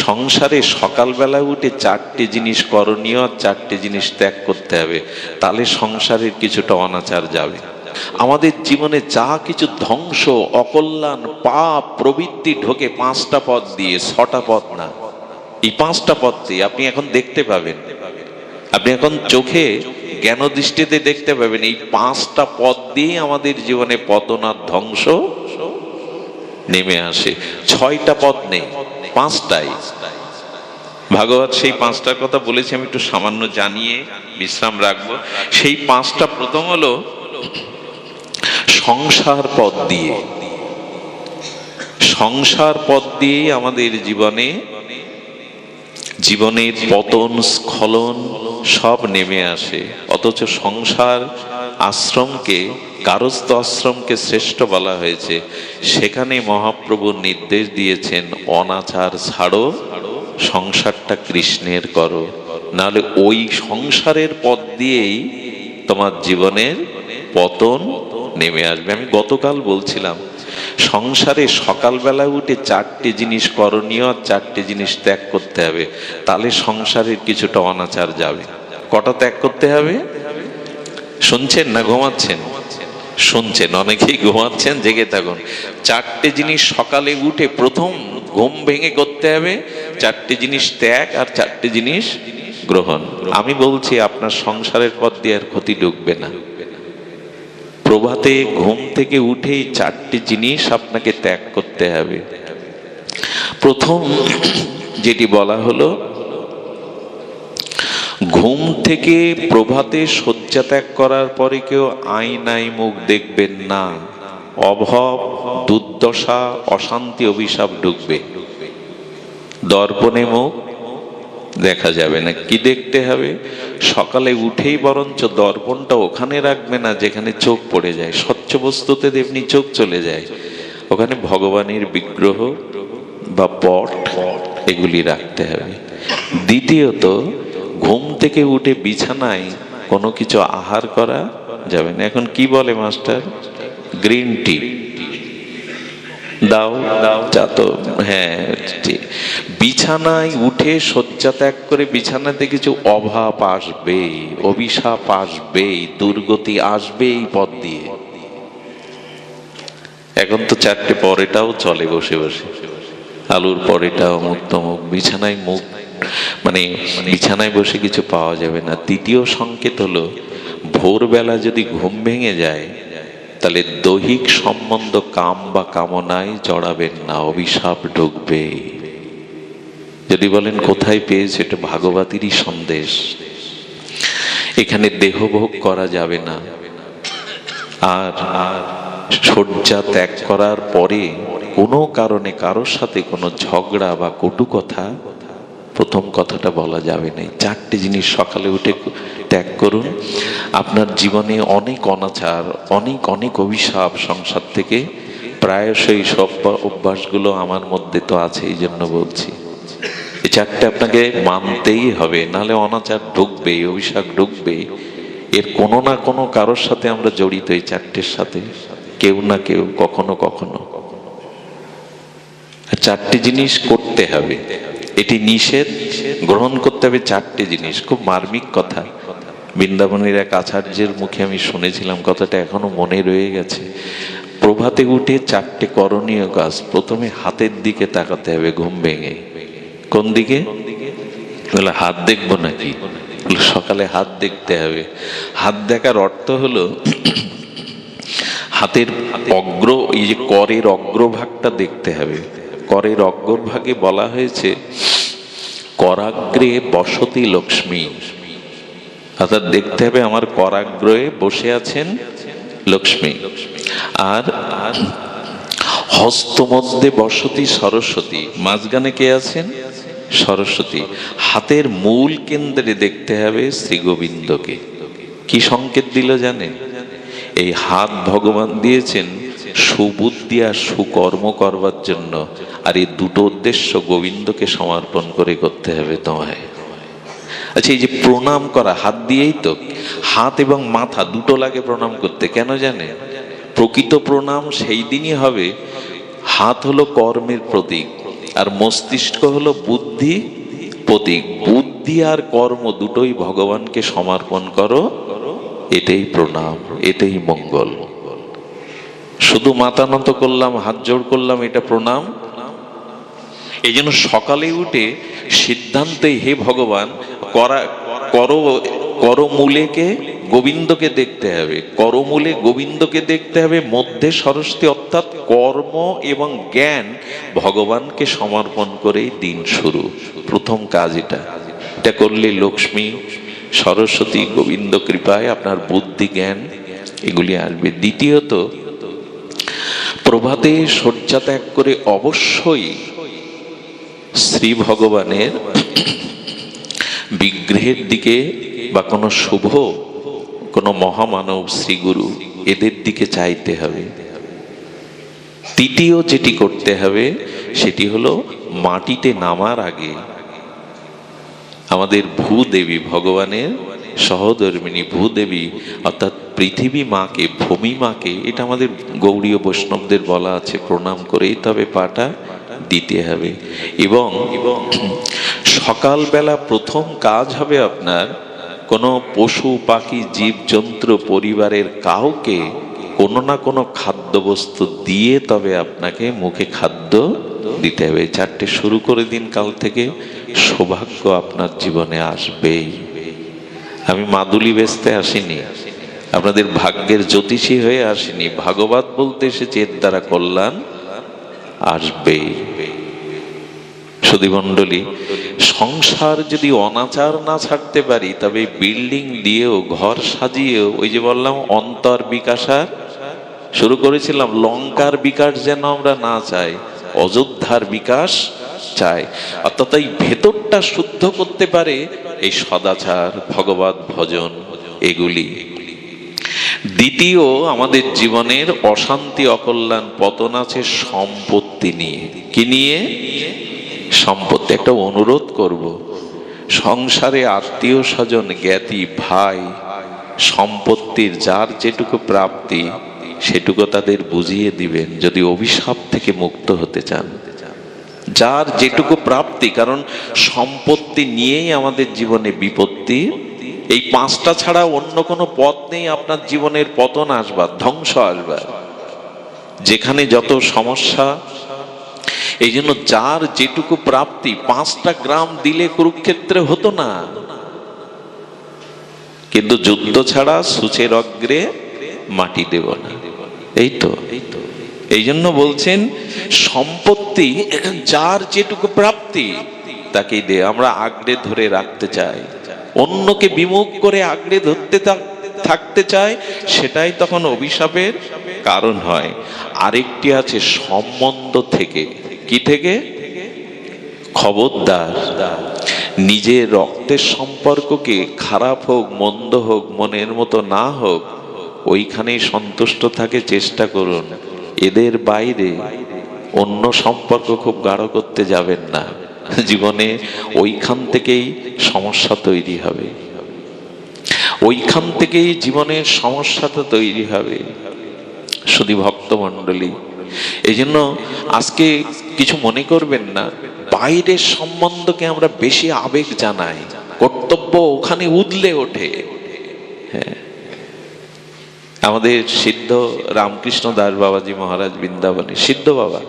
সংসারে সকালবেলায় উঠে চারটে জিনিস করণীয় আর চারটে জিনিস ত্যাগ করতে হবে, তাহলে সংসারের কিছুটা অনাচার যাবে। আমাদের জীবনে যা কিছু ধ্বংস, অকল্যাণ, পাপ প্রবৃত্তি ঢোকে পাঁচটা পথ দিয়ে, ছটা পথ না। এই পাঁচটা পথ দিয়ে আপনি এখন দেখতে পাবেন, আপনি এখন চোখে জ্ঞান দৃষ্টিতে দেখতে পাবেন, এই পাঁচটা পথ দিয়ে আমাদের জীবনে পতন আর ধ্বংস নেমে আসে। ছয়টা পথ নেই, পাঁচটাই। ভাগবত সেই পাঁচটার কথা বলেছি, আমি একটু সামান্য জানিয়ে বিশ্রাম রাখবো। সেই পাঁচটা প্রথম হলো সংসার পথ দিয়ে। সংসার পথ দিয়ে আমাদের জীবনের পতন, স্খলন সব নেমে আসে। অথচ সংসার আশ্রমকে, গারস্থ আশ্রমকে শ্রেষ্ঠ বলা হয়েছে। সেখানে মহাপ্রভু নির্দেশ দিয়েছেন, অনাচার ছাড়ো, সংসারটা কৃষ্ণের করো, নাহলে ওই সংসারের পথ দিয়েই তোমার জীবনের পতন নেমে আসবে। আমি গতকাল বলছিলাম, সংসারে সকালবেলা উঠে চারটে জিনিস করণীয় আর চারটে জিনিস ত্যাগ করতে হবে, তাহলে সংসারের কিছুটা অনাচার যাবে। কটা ত্যাগ করতে হবে শুনছেন না ঘুমাচ্ছেন? শুনছেন, অনেকেই ঘুমাচ্ছেন, জেগে থাকুন। চারটে জিনিস সকালে উঠে প্রথম ঘুম ভেঙে করতে হবে, চারটে জিনিস ত্যাগ আর চারটে জিনিস গ্রহণ। আমি বলছি আপনার সংসারের পথ দিয়ে আর ক্ষতি ঢুকবে না। প্রভাতে ঘুম থেকে উঠেই চারটি জিনিস আপনাকে ত্যাগ করতে হবে। প্রথম যেটি বলা হলো, ঘুম থেকে প্রভাতে শয্যা ত্যাগ করার পরে কেউ আয়নায় মুখ দেখবেন না। অভাব, দুর্দশা, অশান্তি, অভিশাপ ঢুকবে। দর্পণে মুখ দেখা যাবে না। কি দেখতে হবে? সকালে উঠেই বরঞ্চ দর্পণটা ওখানে রাখবে না যেখানে চোখ পড়ে যায়। স্বচ্ছ বস্তুতে তেমনি চোখ চলে যায়, ওখানে ভগবানের বিগ্রহ বা পট এগুলি রাখতে হবে। দ্বিতীয়ত, ঘুম থেকে উঠে বিছানায় কোনো কিছু আহার করা যাবে না। এখন কি বলে মাস্টার? গ্রিন টি দাও চা তো, হ্যাঁ। বিছানায় উঠে শয্যা ত্যাগ করে বিছানাতে কিছু অভাব আসবে, অভিশাপ আসবে, দুর্গতি আসবে এই পথ দিয়ে। এখন তো চারটে পরেটাও চলে বসে বসে, আলুর পরেটা, অমুক তমুক। বিছানায় মুখ মানে বিছানায় বসে কিছু পাওয়া যাবে না। তৃতীয় সংকেত হলো, ভোরবেলা যদি ঘুম ভেঙে যায় তাহলে দৈহিক সম্বন্ধ, কাম বা কামনায় জড়াবেন না, অভিশাপ ঢুকবে। যদি বলেন কোথায় পেয়েছে, এটা ভাগবতেরই সন্দেশ। এখানে দেহভোগ করা যাবে না। আর শয্যা ত্যাগ করার পরে কোনো কারণে কারোর সাথে কোনো ঝগড়া বা কটু কথা, প্রথম কথাটা বলা যাবে না। চারটে জিনিস সকালে উঠে ত্যাগ করুন। আপনার জীবনে অনেক অনাচার, অনেক অভিশাপ সংসার থেকে প্রায়শই সব অভ্যাসগুলো আমার মধ্যে তো আছে, এই জন্য বলছি। এই চারটে আপনাকে মানতেই হবে, নাহলে অনাচার ঢুকবে, অভিশাপ ঢুকবে। এর কোনো না কোনো কারোর সাথে আমরা জড়িত, এই চারটের সাথে কেউ না কেউ, কখনো কখনো। চারটি জিনিস করতে হবে, এটি নিষেধ, গ্রহণ করতে হবে চারটে জিনিস। খুব মার্মিক কথা। বৃন্দাবনের এক আচার্যের মুখে আমি শুনেছিলাম, কথাটা এখনো মনে রয়ে গেছে। প্রভাতে উঠে চারটে করণীয় কাজ। প্রথমে হাতের দিকে তাকাতে হবে ঘুম ভেঙে। কোন দিকে? বলে হাত দেখবো নাকি? সকালে হাত দেখতে হবে। হাত দেখার অর্থ হলো, হাতের অগ্র, এই যে করের অগ্রভাগটা দেখতে হবে। করের অগ্রভাগে বলা হয়েছে, করাগ্রে বসতি লক্ষ্মী। অর্থাৎ দেখতে হবে আমার করাগ্রে বসে আছেন লক্ষ্মী। আর হস্তমধ্যে বসতি সরস্বতী, মাঝখানে কে আছেন? সরস্বতী। হাতের মূল কেন্দ্রে দেখতে হবে শ্রী গোবিন্দকে। কি সংকেত দিল জানেন? এই হাত ভগবান দিয়েছেন সুবুদ্ধি আর সুকর্ম করবার জন্য, আর এই দুটো উদ্দেশ্য গোবিন্দকে সমর্পণ করে করতে হবে তোমায়। আচ্ছা, এই যে প্রণাম করা হাত দিয়েই তো, হাত এবং মাথা দুটো লাগে প্রণাম করতে। কেন জানেন? প্রকৃত প্রণাম সেই দিনই হবে। হাত হলো কর্মের প্রতীক, আর মস্তিষ্ক হলো বুদ্ধি প্রতীক। বুদ্ধি আর কর্ম দুটোই ভগবানকে সমর্পণ করো, এটাই প্রণাম, এটাই মঙ্গল। শুধু মাথা নত করলাম, হাত জোড় করলাম, এটা প্রণাম? এই জন্য সকালে উঠে সিদ্ধান্তে, হে ভগবান, করমূলেকে গোবিন্দকে দেখতে হবে, করমূলে গোবিন্দকে দেখতে হবে, মধ্যে সরস্বতী, অর্থাৎ কর্ম এবং জ্ঞান ভগবানকে সমর্পণ করেই দিন শুরু। প্রথম কাজ এটা করলে লক্ষ্মী, সরস্বতী, গোবিন্দ কৃপায় আপনার বুদ্ধি জ্ঞান এগুলি আসবে। দ্বিতীয়ত, প্রভাতে শয্যা ত্যাগ করে অবশ্যই শ্রী ভগবানের বিগ্রহের দিকে বা কোনো শুভ, কোনো মহামানব, শ্রীগুরু, এদের দিকে চাইতে হবে। তৃতীয় যেটি করতে হবে সেটি হলো মাটিতে নামার আগে আমাদের ভূদেবী, ভগবানের সহধর্মিণী ভূদেবী অর্থাৎ পৃথিবী মাকে, ভূমি মাকে, এটা আমাদের গৌড়ীয় বৈষ্ণবদের বলা আছে, প্রণাম করেই তবে পাটা দিতে হবে। এবং সকালবেলা প্রথম কাজ হবে আপনার কোনো পশু পাখি জীবজন্তু পরিবারের কাউকে কোনো না কোনো খাদ্যবস্তু দিয়ে তবে আপনাকে মুখে খাদ্য দিতে হবে। চারটে শুরু করে দিন, কাল থেকে সৌভাগ্য আপনার জীবনে আসবেই। আমি মাদুলি বেচতে আসিনি, আপনাদের ভাগ্যের জ্যোতিষী হয়ে আসিনি, ভাগবত বলতে এসেছি, এর দ্বারা কল্যাণ আসবেই। সুধীমণ্ডলী, সংসার যদি অনাচার না ছাড়তে পারি তবে বিল্ডিং দিয়েও, ঘর সাজিয়েও, ওই যে বললাম অন্তর বিকাশার শুরু করেছিলাম, লঙ্কার বিকাশ যেন আমরা না চাই, অযোধ্যার বিকাশ চাই। অর্থাৎ এই ভেতরটা শুদ্ধ করতে পারে এই সদাচার, ভগবত ভজন, এগুলি। দ্বিতীয়, আমাদের জীবনের অশান্তি, অকল্যাণ, পতন আছে সম্পত্তি নিয়ে। কি নিয়ে? সম্পত্তি। একটা অনুরোধ করব, সংসারে আত্মীয় স্বজন, জ্ঞাতি, ভাই, সম্পত্তির যার যেটুকু প্রাপ্তি সেটুকু তাদের বুঝিয়ে দিবেন, যদি অভিশাপ থেকে মুক্ত হতে চান। যার যেটুকু প্রাপ্তি, কারণ সম্পত্তি নিয়েই আমাদের জীবনে বিপত্তি। এই পাঁচটা ছাড়া অন্য কোনো পথ নেই আপনার জীবনের পতন আসবার, ধ্বংস আসবার। যেখানে যত সমস্যা, এই জন্য যার যেটুকু প্রাপ্তি, 5টা গ্রাম দিলে কুরুক্ষেত্রে হতো না, কিন্তু যুদ্ধ ছাড়া সূচের অগ্রে মাটি দেব না। এই তো, এই জন্য বলছেন সম্পত্তি যার যেটুকু প্রাপ্তি তাকেই দে। আমরা আঁকড়ে ধরে রাখতে চাই, অন্যকে বিমুখ করে আঁকড়ে ধরতে থাকতে চাই, সেটাই তখন অভিশাপের কারণ হয়। আরেকটি আছে সম্বন্ধ থেকে। কি থেকে? খবরদার নিজের রক্তের সম্পর্ককে, খারাপ হোক মন্দ হোক, মনের মতো না হোক, ওইখানেই সন্তুষ্ট থাকে চেষ্টা করুন। এদের বাইরে অন্য সম্পর্ক খুব গাঢ় করতে যাবেন না, জীবনে ওইখান থেকেই সমস্যা তৈরি হবে, ওইখান থেকেই জীবনের সমস্যাটা তৈরি হবে। শুধু ভক্তমণ্ডলী, এই জন্য আজকে কিছু মনে করবেন না, বাইরের সম্বন্ধকে আমরা বেশি আবেগ জানাই, কর্তব্য ওখানে উদলে ওঠে। হ্যাঁ, আমাদের সিদ্ধ রামকৃষ্ণ দাস বাবাজি মহারাজ বৃন্দাবনে, সিদ্ধ বাবা,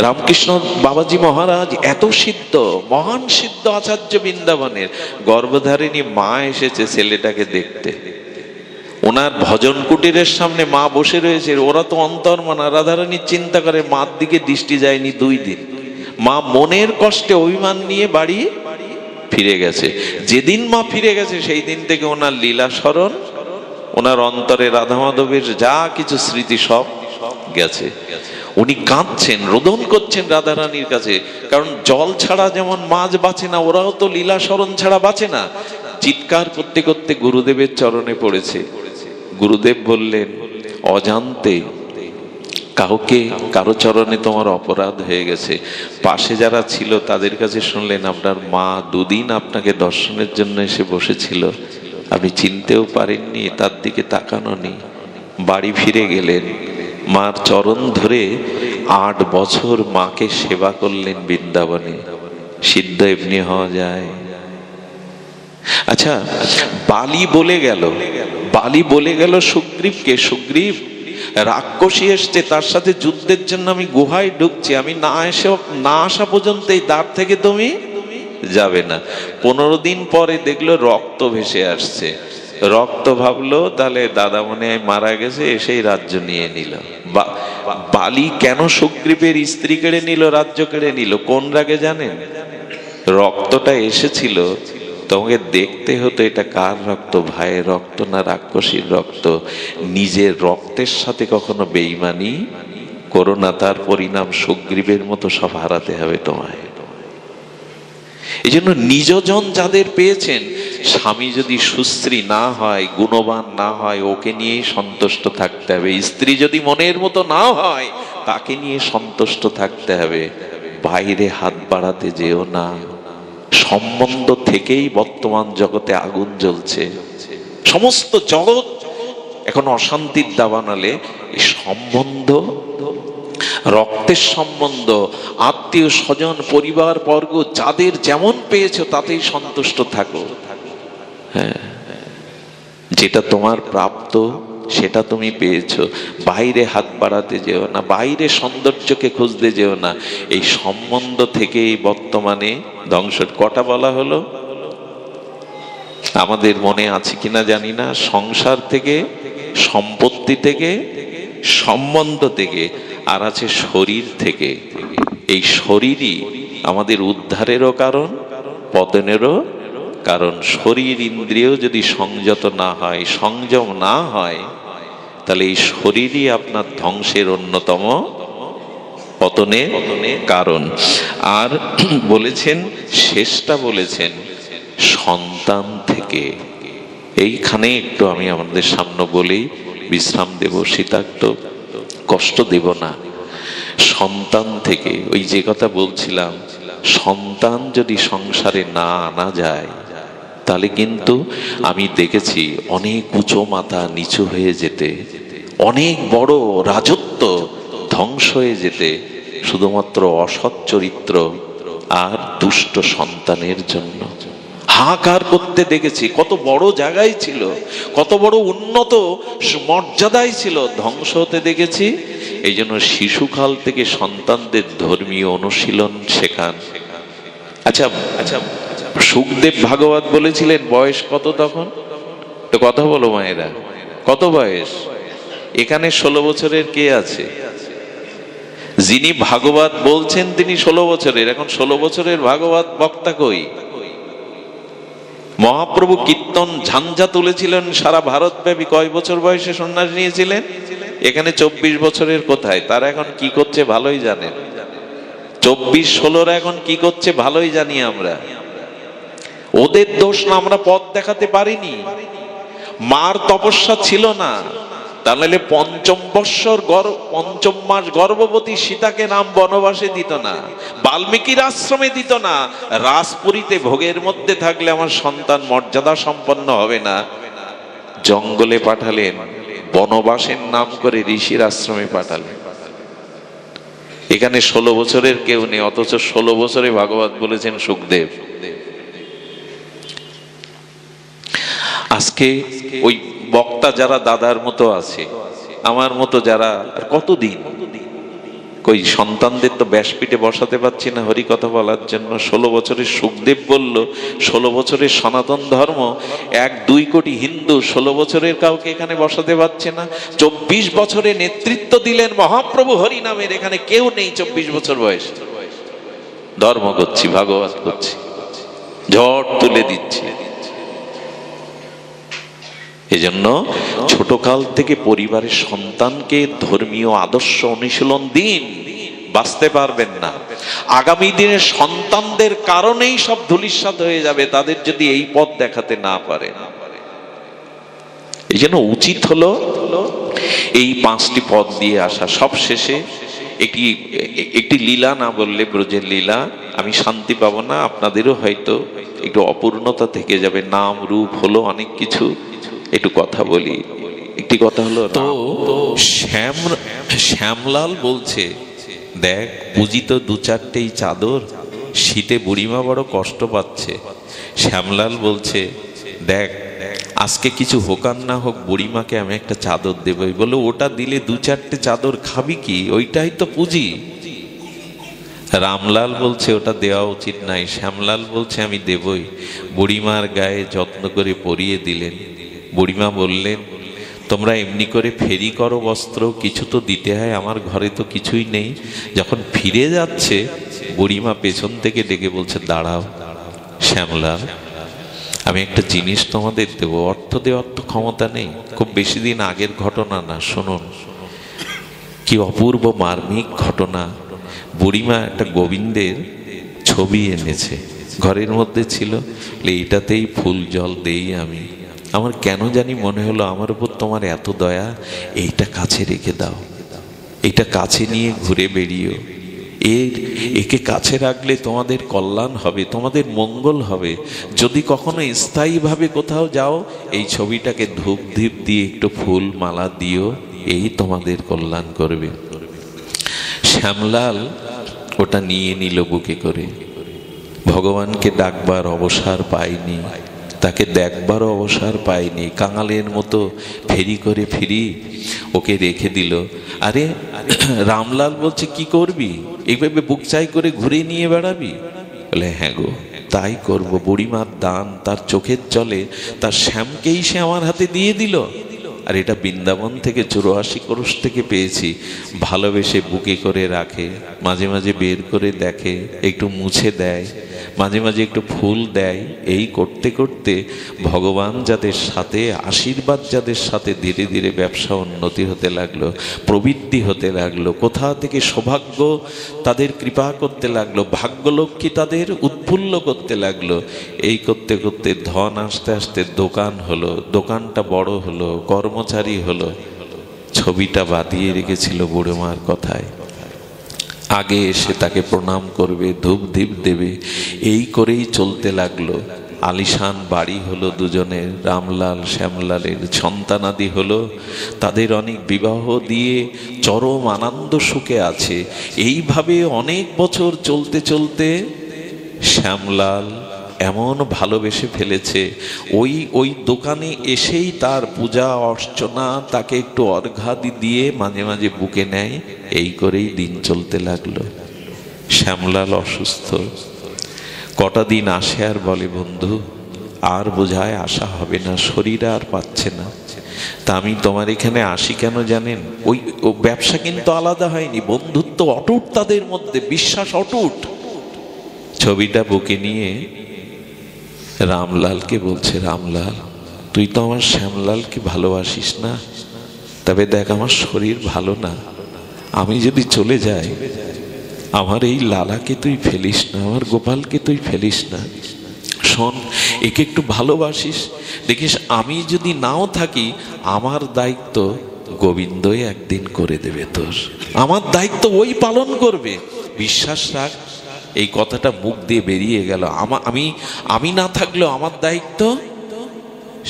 রামকৃষ্ণ বাবাজি মহারাজ এত সিদ্ধ, মহান সিদ্ধ আচার্য বৃন্দাবনের, গর্ভধারিণী মা এসেছে ছেলেটাকে দেখতে। ওনার ভজন কুটিরের সামনে মা বসে রয়েছে, ওরা তো অন্তর্মনা, রাধারানীর চিন্তা করে, মার দিকে দৃষ্টি যায়নি 2 দিন। মা মনের কষ্টে অভিমান নিয়ে বাড়ি ফিরে গেছে। যেদিন মা ফিরে গেছে সেই দিন থেকে ওনার লীলা স্মরণ, ওনার অন্তরে রাধা মাধবের যা কিছু স্মৃতি সব গেছে। উনি কাঁদছেন, রোদন করছেন রাধারানীর কাছে, কারণ জল ছাড়া যেমন মাছ বাঁচে না, ওরাও তো লীলা স্মরণ ছাড়া বাঁচে না। চিৎকার করতে করতে গুরুদেবের চরণে পড়েছে। গুরুদেব বললেন, অজান্তে কাউকে, কারো চরণে তোমার অপরাধ হয়ে গেছে। পাশে যারা ছিল তাদের কাছে শুনলেন, আপনার মা 2 দিন আপনাকে দর্শনের জন্য এসে বসেছিল, আপনি চিনতেও পারেননি, তার দিকে তাকানো নেই। বাড়ি ফিরে গেলেন, মার চরণ ধরে 8 বছর মাকে সেবা করলেন বৃন্দাবনে, সিদ্ধ এমনি হওয়া যায়? আচ্ছা, বালি বলে গেল সুগ্রীবকে, সুগ্রীব রাক্ষসী এসছে, তার সাথে যুদ্ধের জন্য আমি গুহায় ঢুকছি, আমি না আসা পর্যন্ত এই দ্বার থেকে তুমি যাবে না। 15 দিন পরে দেখলো রক্ত ভেসে আসছে, রক্ত ভাবলো তাহলে দাদা মনে হয় মারা গেছে, এসেই রাজ্য নিয়ে নিল। বালি কেন সুগ্রীবের স্ত্রী কেড়ে নিল, রাজ্য কেড়ে নিল? কোন রাগে জানেন? রক্তটা এসেছিল, তোমাকে দেখতে হতো এটা কার রক্ত, ভাইয়ের রক্ত না রাক্ষসীর রক্ত। নিজের রক্তের সাথে কখনো বেঈমানি করো না, তার পরিণাম সুগ্রীবের মতো সব হারাতে হবে তোমায়। এই জন্য নিজজন যাদের পেয়েছেন, স্বামী যদি সুশ্রী না হয়, গুণবান না হয়, ওকে নিয়েই সন্তুষ্ট থাকতে হবে। স্ত্রী যদি মনের মতো না হয়, তাকে নিয়ে সন্তুষ্ট থাকতে হবে। বাইরে হাত বাড়াতে যেও না। সম্বন্ধ থেকেই বর্তমান জগতে আগুন জ্বলছে। সমস্ত জগৎ এখন অশান্তির দাবানলে। এই সম্বন্ধ, রক্তের সম্বন্ধ, আত্মীয় স্বজন, পরিবার বর্গ, যাদের যেমন পেয়েছো তাতেই সন্তুষ্ট থাকো। হ্যাঁ, যেটা তোমার প্রাপ্ত সেটা তুমি পেয়েছো। বাইরে হাত বাড়াতে যেও না, বাইরে সৌন্দর্যকে খুঁজতে যেও না। এই সম্বন্ধ থেকেই বর্তমানে ধ্বংস। কটা বলা হলো আমাদের মনে আছে কিনা জানি না, সংসার থেকে, সম্পত্তি থেকে, সম্বন্ধ থেকে, আর আছে শরীর থেকে। এই শরীরই আমাদের উদ্ধারেরও কারণ, পতনেরও কারণ। শরীর ইন্দ্রিয় যদি সংযত না হয়, সংযম না হয়, তাহলে এই শরীরই আপনার ধ্বংসের অন্যতম পতনের কারণ। আর বলেছেন, শেষটা বলেছেন সন্তান থেকে। এইখানে একটু আমি আমাদের সামনে বলেই বিশ্রাম দেব, শীতাক্ত কষ্ট দেব না। সন্তান থেকে, ওই যে কথা বলছিলাম, সন্তান যদি সংসারে না আনা যায়, তাহলে কিন্তু আমি দেখেছি অনেক উঁচু মাথা নিচু হয়ে যেতে, অনেক বড় রাজত্ব ধ্বংস হয়ে যেতে, শুধুমাত্র অসৎ চরিত্র আর দুষ্ট সন্তানের জন্য। হাহাকার করতে দেখেছি, কত বড় জায়গায় ছিল, কত বড় উন্নত মর্যাদায় ছিল, ধ্বংস হতে দেখেছি। এই জন্য শিশুকাল থেকে সন্তানদের ধর্মীয় অনুশীলন শেখান। আচ্ছা আচ্ছা, সুখদেব ভাগবত বলেছিলেন, বয়স কত তখন? তো কথা বলো মায়েরা, কত বয়স? এখানে 16 বছরের কে আছে? যিনি ভাগবত বলছেন তিনি 16 বছরের। এখন 16 বছরের ভাগবত বক্তা কই? মহাপ্রভু কীর্তন ঝাঞ্ঝা তুলেছিলেন সারা ভারতব্যাপী। কয় বছর বয়সে সন্ন্যাস নিয়েছিলেন? এখানে 24 বছরের কোথায়? তারা এখন কি করছে ভালোই জানেন। 24-16 এখন কি করছে ভালোই জানি আমরা। ওদের দোষ না, আমরা পথ দেখাতে পারিনি। মার তপস্যা ছিল না, তাহলে 5ম মাস গর্ভবতী সীতাকে নাম বনবাসে দিত না, বাল্মীকির আশ্রমে দিত না। রাজপুরীতে ভোগের মধ্যে থাকলে আমার সন্তান মর্যাদা সম্পন্ন হবে না, জঙ্গলে পাঠালেন, বনবাসের নাম করে ঋষির আশ্রমে পাঠালেন। এখানে 16 বছরের কেউ নেই, অথচ 16 বছরে ভাগবত বলেছেন সুখদেব। আজকে ওই বক্তা যারা দাদার মতো আছে, আমার মতো যারা, কতদিন কই সন্তানদের তো ব্যাসপীঠে বসাতে পারছি না হরি কথা বলার জন্য। 16 বছরের সুখদেব বলল, 16 বছরের সনাতন ধর্ম, 1-2 কোটি হিন্দু 16 বছরের কাউকে এখানে বসাতে পারছে না। 24 বছরে নেতৃত্ব দিলেন মহাপ্রভু হরি নামের, এখানে কেউ নেই 24 বছর বয়স। ধর্ম করছি, ভাগবত করছি, ঝড় তুলে দিচ্ছি। এজন্য ছোটকাল থেকে পরিবারের সন্তানকে ধর্মীয় আদর্শ অনুশীলন দিন, বাঁচতে পারবেন না। আগামী দিনে সন্তানদের কারণেই সব ধূলিসাৎ হয়ে যাবে, তাদের যদি এই পথ দেখাতে না পারে। এই জন্য উচিত হলো এই 5টি পথ দিয়ে আসা। সব শেষে একটি লীলা না বললে, ব্রজের লীলা, আমি শান্তি পাবো না, আপনাদেরও হয়তো একটু অপূর্ণতা থেকে যাবে। নাম রূপ হলো অনেক কিছু, একটু কথা বলি। একটি কথা হলো, তো শ্যামলাল বলছে দেখ পূজিত দু চারটেই চাদর, শীতে বুড়িমা বড় কষ্ট পাচ্ছে। শ্যামলাল বলছে, দেখ আজকে কিছু হোক আর না হোক বুড়িমাকে আমি একটা চাদর দেবই। বলে, ওটা দিলে দু চারটে চাদর খাবি কি? ওইটাই তো পুঁজি। রামলাল বলছে, ওটা দেওয়া উচিত নাই। শ্যামলাল বলছে, আমি দেবই। বুড়িমার গায়ে যত্ন করে পরিয়ে দিলেন। বুড়িমা বললেন, তোমরা এমনি করে ফেরি করো বস্ত্র, কিছু তো দিতে হয়, আমার ঘরে তো কিছুই নেই। যখন ফিরে যাচ্ছে বুড়িমা পেছন থেকে ডেকে বলছে, দাঁড়াও শ্যামলাল, আমি একটা জিনিস তোমাদের দেবো। অর্থ দেওয়ার তো ক্ষমতা নেই, খুব বেশি দিন আগের ঘটনা না, শুনুন কি অপূর্ব মার্মিক ঘটনা। বুড়িমা একটা গোবিন্দের ছবি এনেছে, ঘরের মধ্যে ছিল। এইটাতেই ফুল জল দেই আমি। আমার কেন জানি মনে হলো আমার উপর তোমার এত দয়া, এইটা কাছে রেখে দাও, এটা কাছে নিয়ে ঘুরে বেরিয়েও। একে কাছে রাখলে তোমাদের কল্যাণ হবে, তোমাদের মঙ্গল হবে। যদি কখনো স্থায়ীভাবে কোথাও যাও, এই ছবিটাকে ধূপ ধীপ দিয়ে একটু ফুল মালা দিও, এই তোমাদের কল্যাণ করবে। শ্যামলাল ওটা নিয়ে নিল বুকে করে। ভগবানকে ডাকবার অবসর পায়নি, তাকে দেখবারও অবসর পায়নি। কাঙালের মতো ফেরি করে ফিরি ওকে রেখে দিল। আরে রামলাল বলছে, কি করবি? এইভাবে বুক চাই করে ঘুরে নিয়ে বেড়াবি? বলে, হ্যাঁ গো তাই করব। বুড়িমার দান, তার চোখের জলে তার শ্যামকেই সে আমার হাতে দিয়ে দিল। আর এটা বৃন্দাবন থেকে 84 ক্রোশ থেকে পেয়েছি। ভালোবেসে বুকে করে রাখে, মাঝে মাঝে বের করে দেখে, একটু মুছে দেয়, মাঝে মাঝে একটু ফুল দেয়। এই করতে করতে ভগবান যাদের সাথে, আশীর্বাদ যাদের সাথে, ধীরে ধীরে ব্যবসা উন্নতি হতে লাগলো, প্রবৃদ্ধি হতে লাগলো। কোথা থেকে সৌভাগ্য তাদের কৃপা করতে লাগলো, ভাগ্যলক্ষ্মী তাদের উৎফুল্ল করতে লাগলো। এই করতে করতে ধন আস্তে আস্তে দোকান হলো, দোকানটা বড় হলো, কর্মচারী হলো। ছবিটা বাঁধিয়ে রেখেছিল বুড়ো মার কথায়, আগে এসে তাকে প্রণাম করবে, ধূপ ধীপ দেবে। এই করেই চলতে লাগলো। আলিশান বাড়ি হলো দুজনের, রামলাল শ্যামলালের। সন্তানাদি হলো, তাদের অনেক বিবাহ দিয়ে চরম আনন্দ সুখে আছে। এইভাবে অনেক বছর চলতে চলতে শ্যামলাল এমন ভালোবেসে ফেলেছে, ওই দোকানে এসেই তার পূজা অর্চনা, তাকে একটু অর্ঘ্যাদি দিয়ে মাঝে মাঝে বুকে নেয়। এই করেই দিন চলতে লাগলো। শ্যামলাল অসুস্থ, কটা দিন আসে আর বলে, বন্ধু আর বোঝায় আসা হবে না, শরীর আর পাচ্ছে না। তা আমি তোমার এখানে আসি কেন জানেন? ওই ব্যবসা কিন্তু আলাদা হয়নি, বন্ধুত্ব অটুট তাদের মধ্যে, বিশ্বাস অটুট। ছবিটা বুকে নিয়ে রামলালকে বলছে, রামলাল তুই তো আমার শ্যামলালকে ভালোবাসিস না, তবে দেখ আমার শরীর ভালো না, আমি যদি চলে যাই আমার এই লালাকে তুই ফেলিস না, আমার গোপালকে তুই ফেলিস না। শোন, একে একটু ভালোবাসিস, দেখিস আমি যদি নাও থাকি আমার দায়িত্ব গোবিন্দই একদিন করে দেবে তোর, আমার দায়িত্ব ওই পালন করবে, বিশ্বাস রাখ। এই কথাটা মুখ দিয়ে বেরিয়ে গেল, আমি না থাকলেও আমার দায়িত্ব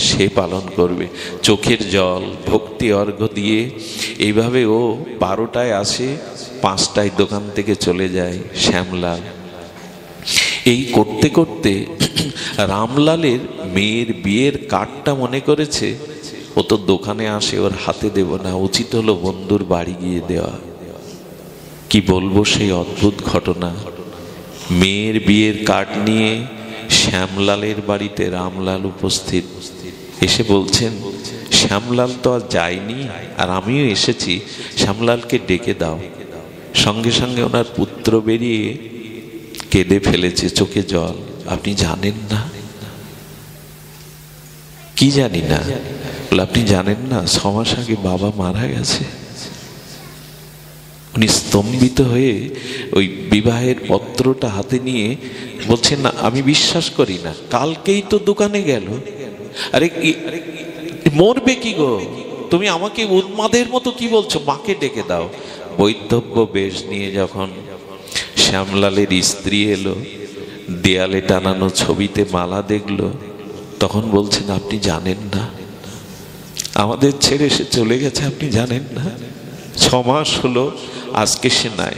সে পালন করবে। চোখের জল, ভক্তি অর্ঘ্য দিয়ে এইভাবে ও 12টায় আসে, 5টায় দোকান থেকে চলে যায় শ্যামলাল। এই করতে করতে রামলালের মেয়ের বিয়ের কার্ডটা মনে করেছে, ও তো দোকানে আসে, ওর হাতে দেব না, উচিত হলো বন্ধুর বাড়ি গিয়ে দেওয়া। কি বলবো সেই অদ্ভুত ঘটনা। মেয়ের বিয়ের কার্ড নিয়ে শ্যামলালের বাড়িতে রামলাল উপস্থিত। এসে বলছেন, শ্যামলাল তো আর যায়নি, আর আমিও এসেছি, শ্যামলালকে ডেকে দাও। সঙ্গে সঙ্গে ওনার পুত্র বেরিয়ে কেঁদে ফেলেছে, চোখে জল। আপনি জানেন না? কি জানি না? আপনি জানেন না 6 মাস আগে বাবা মারা গেছে। উনি স্তম্ভিত হয়ে ওই বিবাহের পত্রটা হাতে নিয়ে বলছেন, না আমি বিশ্বাস করি না, কালকেই তো দোকানে গেল। আরে মরবে কি গো, তুমি আমাকে উন্মাদের মতো কি বলছো, মাকে ডেকে দাও। বৈধব্য বেশ নিয়ে যখন শ্যামলালের স্ত্রী এলো, দেয়ালে টানানো ছবিতে মালা দেখলো, তখন বলছেন, আপনি জানেন না আমাদের ছেড়ে সে চলে গেছে, আপনি জানেন না? 6 মাস হলো, আজকে সে নাই।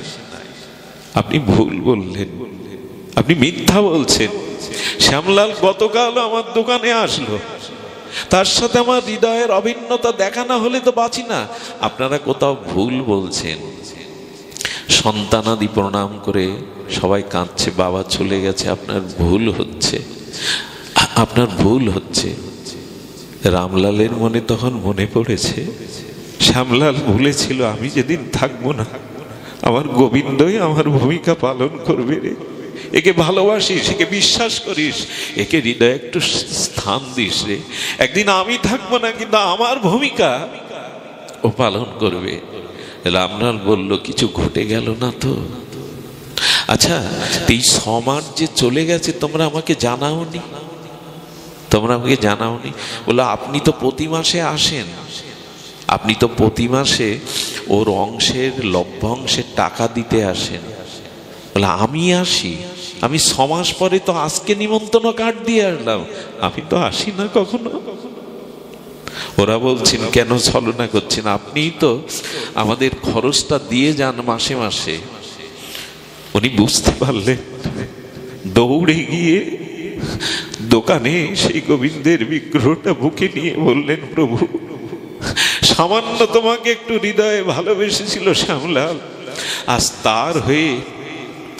আপনি ভুল বললেন, আপনি মিথ্যা বলছেন। শ্যামলাল গতকাল আমার দোকানে আসলো, তার সাথে আমার হৃদয়ের অভিন্নতা দেখা না হলে তো বাঁচি না। আপনারা কোথাও ভুল বলছেন। সন্তানাদি প্রণাম করে সবাই কাঁদছে, বাবা চলে গেছে, আপনার ভুল হচ্ছে, আপনার ভুল হচ্ছে। রামলালের মনে তখন মনে পড়েছে, শ্যামলাল ভুলেছিল আমি যেদিন থাকবো না আমার গোবিন্দই আমার ভূমিকা পালন করবে রে। একে ভালোবাসিস, একে বিশ্বাস করিস, একে হৃদয়ে একটু স্থান দিস রে। একদিন আমি থাকবো না, কিন্তু আমার ভূমিকা ও পালন করবে। রামলাল বলল, কিছু ঘটে গেল না তো? আচ্ছা, এই 6 মাস যে চলে গেছে তোমরা আমাকে জানাওনি, তোমরা আমাকে জানাওনি। বললো, আপনি তো প্রতি মাসে আসেন, আপনি তো প্রতি মাসে ওর অংশের লভ্যাংশের টাকা দিতে আসেন। বলে, আমি আসি? আমি 6 মাস পরে তো আজকে নিমন্ত্রণ কার্ড দিয়ে আসলাম, আমি তো আসি না কখনো। ওরা বলছেন, কেন ছলনা করছেন? আপনিই তো আমাদের খরচটা দিয়ে যান মাসে মাসে। উনি বুঝতে পারলেন, দৌড়ে গিয়ে দোকানে সেই গোবিন্দের বিগ্রহটা বুকে নিয়ে বললেন, প্রভু সামান্য তোমাকে একটু হৃদয়ে ভালোবেসেছিল শ্যামলাল, আজ তার হয়ে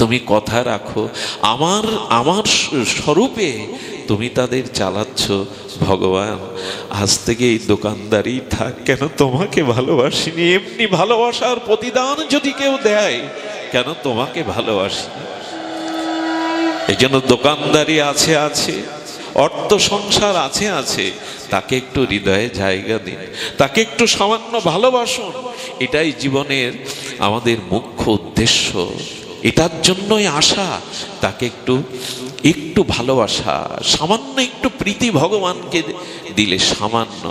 তুমি কথা রাখো, আমার আমার স্বরূপে তুমি তাদের চালাচ্ছ। ভগবান, আজ থেকে এই দোকানদারি থাক, কেন তোমাকে ভালোবাসিনি? এমনি ভালোবাসার প্রতিদান যদি কেউ দেয়, কেন তোমাকে ভালোবাসিনি? এই জন্য দোকানদারি আছে আছে, অর্থ সংসার আছে আছে, তাকে একটু হৃদয়ে জায়গা দিন, তাকে একটু সামান্য ভালোবাসুন। এটাই জীবনের আমাদের মুখ্য উদ্দেশ্য, এটার জন্যই আসা। তাকে একটু একটু ভালোবাসা, সামান্য একটু প্রীতি ভগবানকে দিলে। সামান্য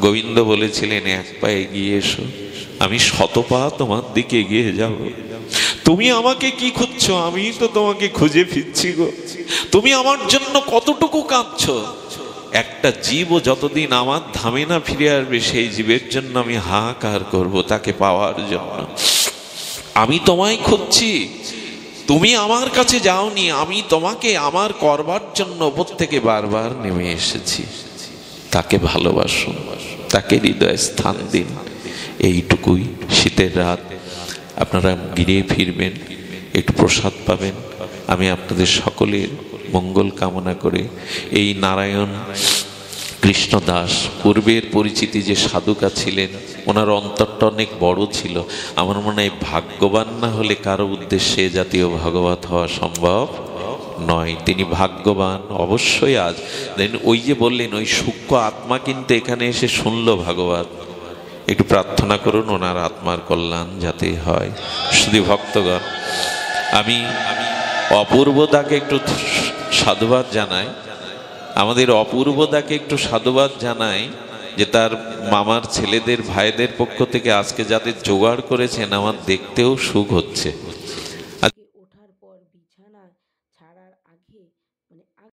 গোবিন্দ বলেছিলেন, 1 পা এগিয়ে এসো, আমি 100 পা তোমার দিকে এগিয়ে যাব। তুমি আমাকে কি খুঁজছো? আমি তো তোমাকে খুঁজে ফিরছি গো। তুমি আমার জন্য কতটুকু কাঁদছো? একটা জীবও যতদিন আমার ধামে না ফিরে আসবে, সেই জীবের জন্য আমি হাহাকার করব, তাকে পাওয়ার জন্য। আমি তোমায় খুঁজছি, তুমি আমার কাছে যাওনি, আমি তোমাকে আমার করবার জন্য ওপর থেকে বারবার নেমে এসেছি। তাকে ভালোবাসুন, তাকে হৃদয়ে স্থান দিন। এইটুকুই। শীতের রাত, আপনারা গিরে ফিরবেন, একটু প্রসাদ পাবেন। আমি আপনাদের সকলের মঙ্গল কামনা করে এই নারায়ণ কৃষ্ণ দাস, পূর্বের পরিচিতি যে সাধুকা ছিলেন, ওনার অন্তরটা অনেক বড় ছিল। আমার মনে হয় ভাগ্যবান না হলে কারো উদ্দেশ্যে জাতীয় ভাগবত হওয়া সম্ভব নয়। তিনি ভাগ্যবান অবশ্যই। আজ ওই যে বললেন, ওই সূক্ষ্ম আত্মা কিন্তু এখানে এসে শুনল ভাগবত। একটু প্রার্থনা করুন ওনার আত্মার কল্যাণ যাতে হয়। শুধু ভক্তগণ, আমি অপূর্বদাকে একটু সাধুবাদ জানাই, আমাদের অপূর্বদাকে একটু সাধুবাদ জানাই, যে তার মামার ছেলেদের ভাইদের পক্ষ থেকে আজকে যাদের জোগাড় করেছেন, আমার দেখতেও সুখ হচ্ছে।